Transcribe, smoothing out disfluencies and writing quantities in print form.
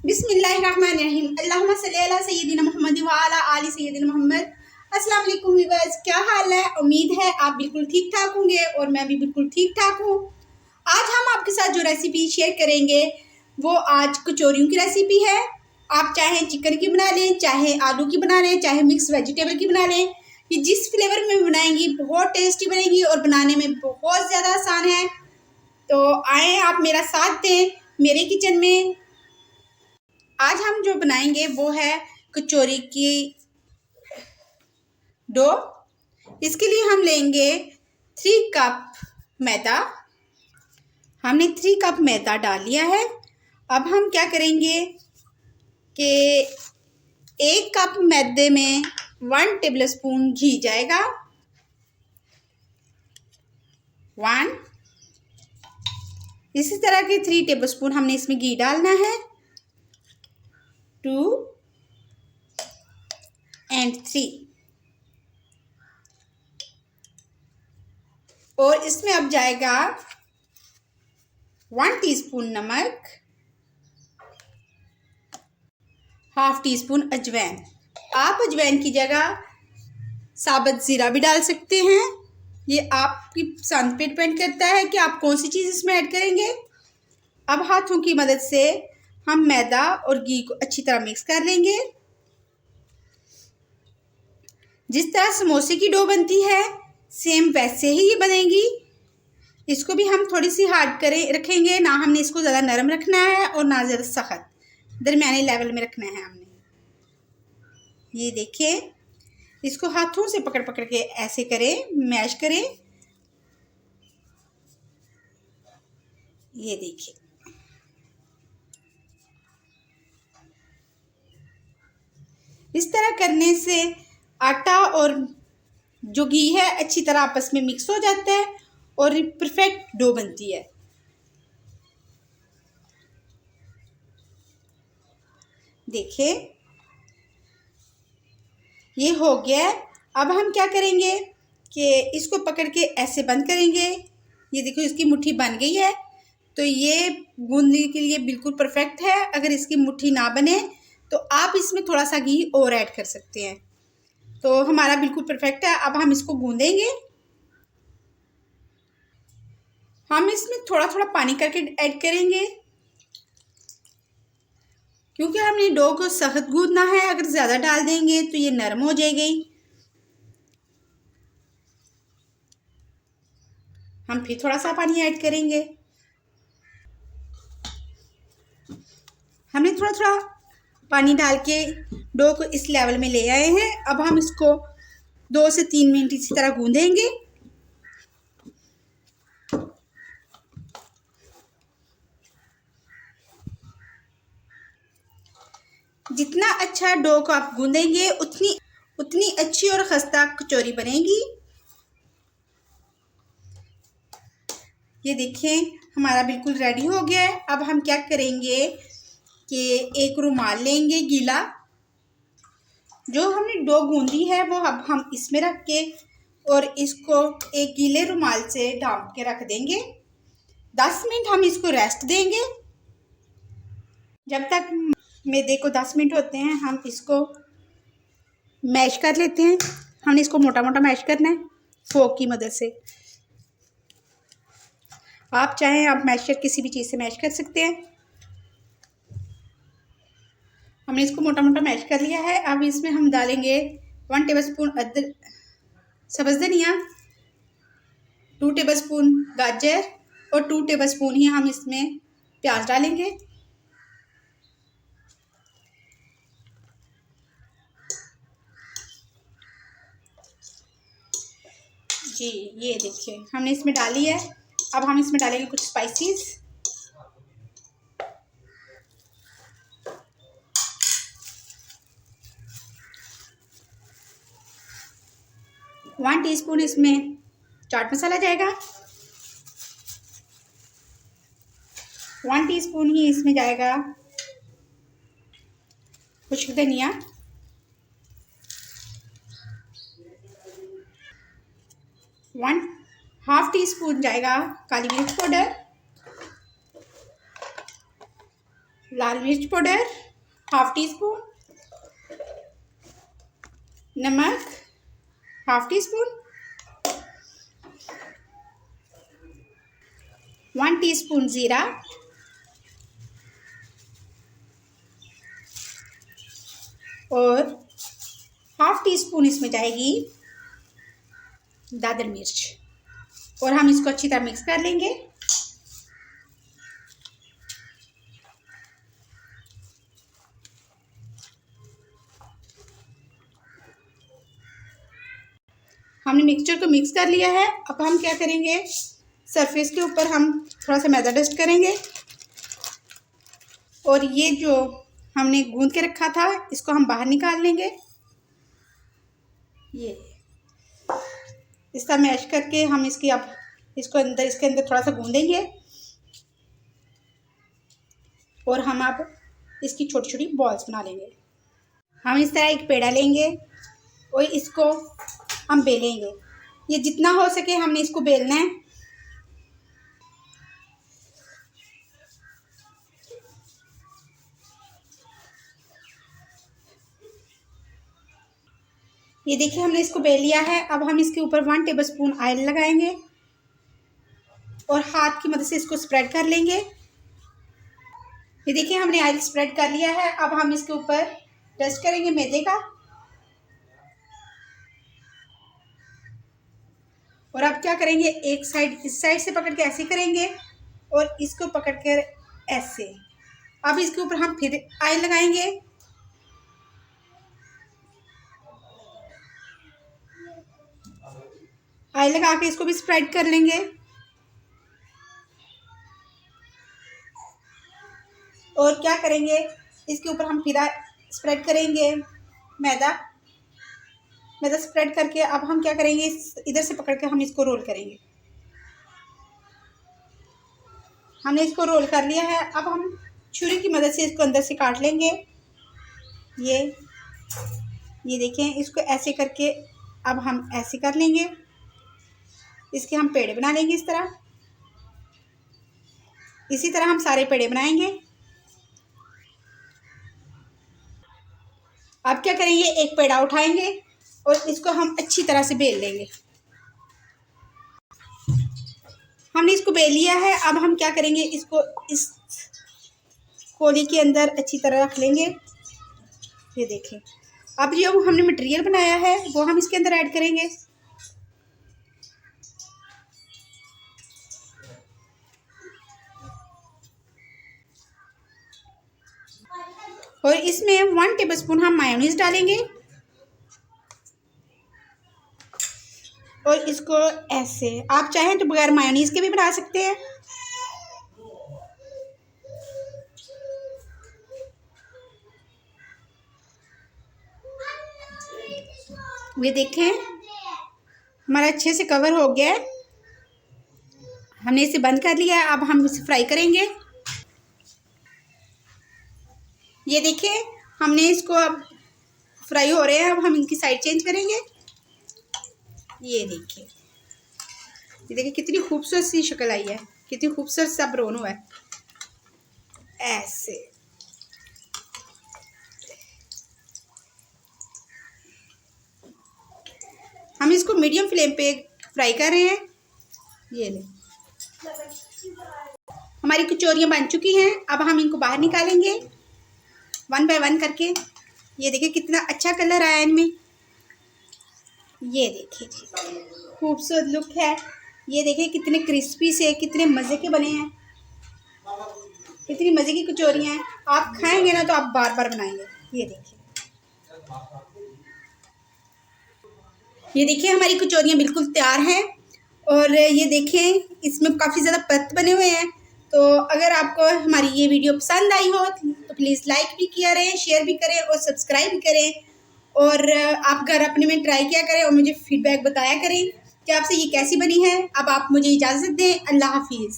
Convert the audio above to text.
बिस्मिल्लाहिर्रहमानिर्रहीम। अल्लाहुम्मा सल्ली अला सय्यिदिना मुहम्मद व अला आलि सय्यिदिना मुहम्मद। अस्सलाम वालेकुम व्यूअर्स, क्या हाल है? उम्मीद है आप बिल्कुल ठीक ठाक होंगे और मैं भी बिल्कुल ठीक ठाक हूँ। आज हम आपके साथ जो रेसिपी शेयर करेंगे वो आज कचौरियों की रेसिपी है। आप चाहे चिकन की बना लें, चाहे आलू की बना लें, चाहे मिक्स वेजिटेबल की बना लें, ये जिस फ्लेवर में बनाएंगी बहुत टेस्टी बनेगी और बनाने में बहुत ज़्यादा आसान है। तो आए आप मेरा साथ दें मेरे किचन में। आज हम जो बनाएंगे वो है कचौरी की डो। इसके लिए हम लेंगे 3 कप मैदा। हमने 3 कप मैदा डाल लिया है। अब हम क्या करेंगे कि 1 कप मैदे में 1 टेबलस्पून घी जाएगा। 1 इसी तरह के 3 टेबलस्पून हमने इसमें घी डालना है। 2 एंड 3 और इसमें अब जाएगा 1 टीस्पून नमक, हाफ टी स्पून अजवाइन। आप अजवाइन की जगह साबुत ज़ीरा भी डाल सकते हैं। ये आपकी पसंद पे डिपेंड करता है कि आप कौन सी चीज़ इसमें ऐड करेंगे। अब हाथों की मदद से हम मैदा और घी को अच्छी तरह मिक्स कर लेंगे। जिस तरह समोसे की डो बनती है सेम वैसे ही ये बनेगी। इसको भी हम थोड़ी सी हार्ड रखेंगे ना। हमने इसको ज़्यादा नरम रखना है और ना ज़्यादा सख्त, दरमियाने लेवल में रखना है हमने। ये देखिए, इसको हाथों से पकड़ पकड़ के ऐसे करें, मैश करें। ये देखिए, इस तरह करने से आटा और जो घी है अच्छी तरह आपस में मिक्स हो जाता है और परफेक्ट डो बनती है। देखिए, ये हो गया है। अब हम क्या करेंगे कि इसको पकड़ के ऐसे बंद करेंगे। ये देखो, इसकी मुट्ठी बन गई है। तो ये गूंदने के लिए बिल्कुल परफेक्ट है। अगर इसकी मुट्ठी ना बने तो आप इसमें थोड़ा सा घी और ऐड कर सकते हैं। तो हमारा बिल्कुल परफेक्ट है। अब हम इसको गूंदेंगे। हम इसमें थोड़ा थोड़ा पानी करके ऐड करेंगे क्योंकि हमने डो को सख्त गूंदना है। अगर ज़्यादा डाल देंगे तो ये नरम हो जाएगी। हम फिर थोड़ा सा पानी ऐड करेंगे। हमने थोड़ा थोड़ा पानी डाल के डो को इस लेवल में ले आए हैं। अब हम इसको 2 से 3 मिनट इसी तरह गूंदेंगे। जितना अच्छा डो को आप गूंदेंगे उतनी अच्छी और खस्ता कचौरी बनेगी। ये देखें, हमारा बिल्कुल रेडी हो गया है। अब हम क्या करेंगे कि एक रुमाल लेंगे गीला। जो हमने डो गूंदी है वो अब हम इसमें रख के और इसको एक गीले रुमाल से ढांप के रख देंगे। 10 मिनट हम इसको रेस्ट देंगे। जब तक मैदे को 10 मिनट होते हैं हम इसको मैश कर लेते हैं। हमने इसको मोटा मोटा मैश करना है फोक की मदद से। आप चाहें आप मैशर किसी भी चीज़ से मैश कर सकते हैं। हमने इसको मोटा मोटा मैश कर लिया है। अब इसमें हम डालेंगे 1 टेबलस्पून सब्ज़ धनिया, 2 टेबलस्पून गाजर और 2 टेबलस्पून ही हम इसमें प्याज डालेंगे। जी, ये देखिए, हमने इसमें डाली है। अब हम इसमें डालेंगे कुछ स्पाइसेस। वन टीस्पून इसमें चाट मसाला जाएगा। 1 टीस्पून ही इसमें जाएगा खुश्क धनिया। 1/2 टीस्पून जाएगा काली मिर्च पाउडर। लाल मिर्च पाउडर हाफ टी स्पून, नमक हाफ टी स्पून, 1 टीस्पून ज़ीरा, और हाफ टी स्पून इसमें जाएगी दादर मिर्च, और हम इसको अच्छी तरह मिक्स कर लेंगे। हमने मिक्सचर को मिक्स कर लिया है। अब हम क्या करेंगे, सरफेस के ऊपर हम थोड़ा सा मैदा डस्ट करेंगे, और ये जो हमने गूंद के रखा था इसको हम बाहर निकाल लेंगे। ये इस तरह मैश करके हम इसके इसके अंदर थोड़ा सा गूंदेंगे, और हम अब इसकी छोटी छोटी बॉल्स बना लेंगे। हम इस तरह एक पेड़ा लेंगे और इसको हम बेलेंगे। ये जितना हो सके हमने इसको बेलना है। ये देखिए हमने इसको बेल लिया है। अब हम इसके ऊपर 1 टेबलस्पून ऑयल लगाएंगे और हाथ की मदद से इसको स्प्रेड कर लेंगे। ये देखिए हमने ऑयल स्प्रेड कर लिया है। अब हम इसके ऊपर डस्ट करेंगे मैदे का, और अब क्या करेंगे, एक साइड इस साइड से पकड़ के ऐसे करेंगे और इसको पकड़ कर ऐसे। अब इसके ऊपर हम फिर ऑयल लगाएंगे। ऑयल लगा के इसको भी स्प्रेड कर लेंगे, और क्या करेंगे, इसके ऊपर हम फिर स्प्रेड करेंगे मैदा स्प्रेड करके। अब हम क्या करेंगे, इधर से पकड़ के हम इसको रोल करेंगे। हमने इसको रोल कर लिया है। अब हम छुरी की मदद से इसको अंदर से काट लेंगे। ये देखें, इसको ऐसे करके अब हम ऐसे कर लेंगे। इसके हम पेड़े बना लेंगे इस तरह। इसी तरह हम सारे पेड़े बनाएंगे। अब क्या करेंगे, एक पेड़ा उठाएंगे और इसको हम अच्छी तरह से बेल लेंगे। हमने इसको बेल लिया है। अब हम क्या करेंगे, इसको इस कोली के अंदर अच्छी तरह रख लेंगे। ये देखें, अब जो हमने मटेरियल बनाया है वो हम इसके अंदर ऐड करेंगे। और इसमें 1 टेबलस्पून हम मायोनीज डालेंगे, और इसको ऐसे, आप चाहें तो बगैर मायोनीज के भी बना सकते हैं। ये देखें हमारा अच्छे से कवर हो गया है। हमने इसे बंद कर लिया है। अब हम इसे फ्राई करेंगे। ये देखिए हमने इसको अब फ्राई हो रहे हैं। अब हम इनकी साइड चेंज करेंगे। ये देखिए कितनी खूबसूरत सी शक्ल आई है, कितनी खूबसूरत सा ब्राउन हुआ है। ऐसे हम इसको मीडियम फ्लेम पे फ्राई कर रहे हैं। ये ले, हमारी कचौरियाँ बन चुकी हैं। अब हम इनको बाहर निकालेंगे 1 बाय 1 करके। ये देखिए कितना अच्छा कलर आया इनमें। ये देखिए खूबसूरत लुक है। ये देखिए कितने क्रिस्पी से, कितने मज़े के बने हैं, कितनी मज़े की कचौरियाँ हैं। आप खाएंगे ना तो आप बार बार बनाएंगे। ये देखिए हमारी कचौरियाँ बिल्कुल तैयार हैं। और ये देखें इसमें काफ़ी ज़्यादा परत बने हुए हैं। तो अगर आपको हमारी ये वीडियो पसंद आई हो तो प्लीज़ लाइक भी किया करें, शेयर भी करें और सब्सक्राइब भी करें। और आप घर अपने में ट्राई किया करें और मुझे फीडबैक बताया करें कि आपसे ये कैसी बनी है। अब आप मुझे इजाज़त दें। अल्लाह हाफिज़।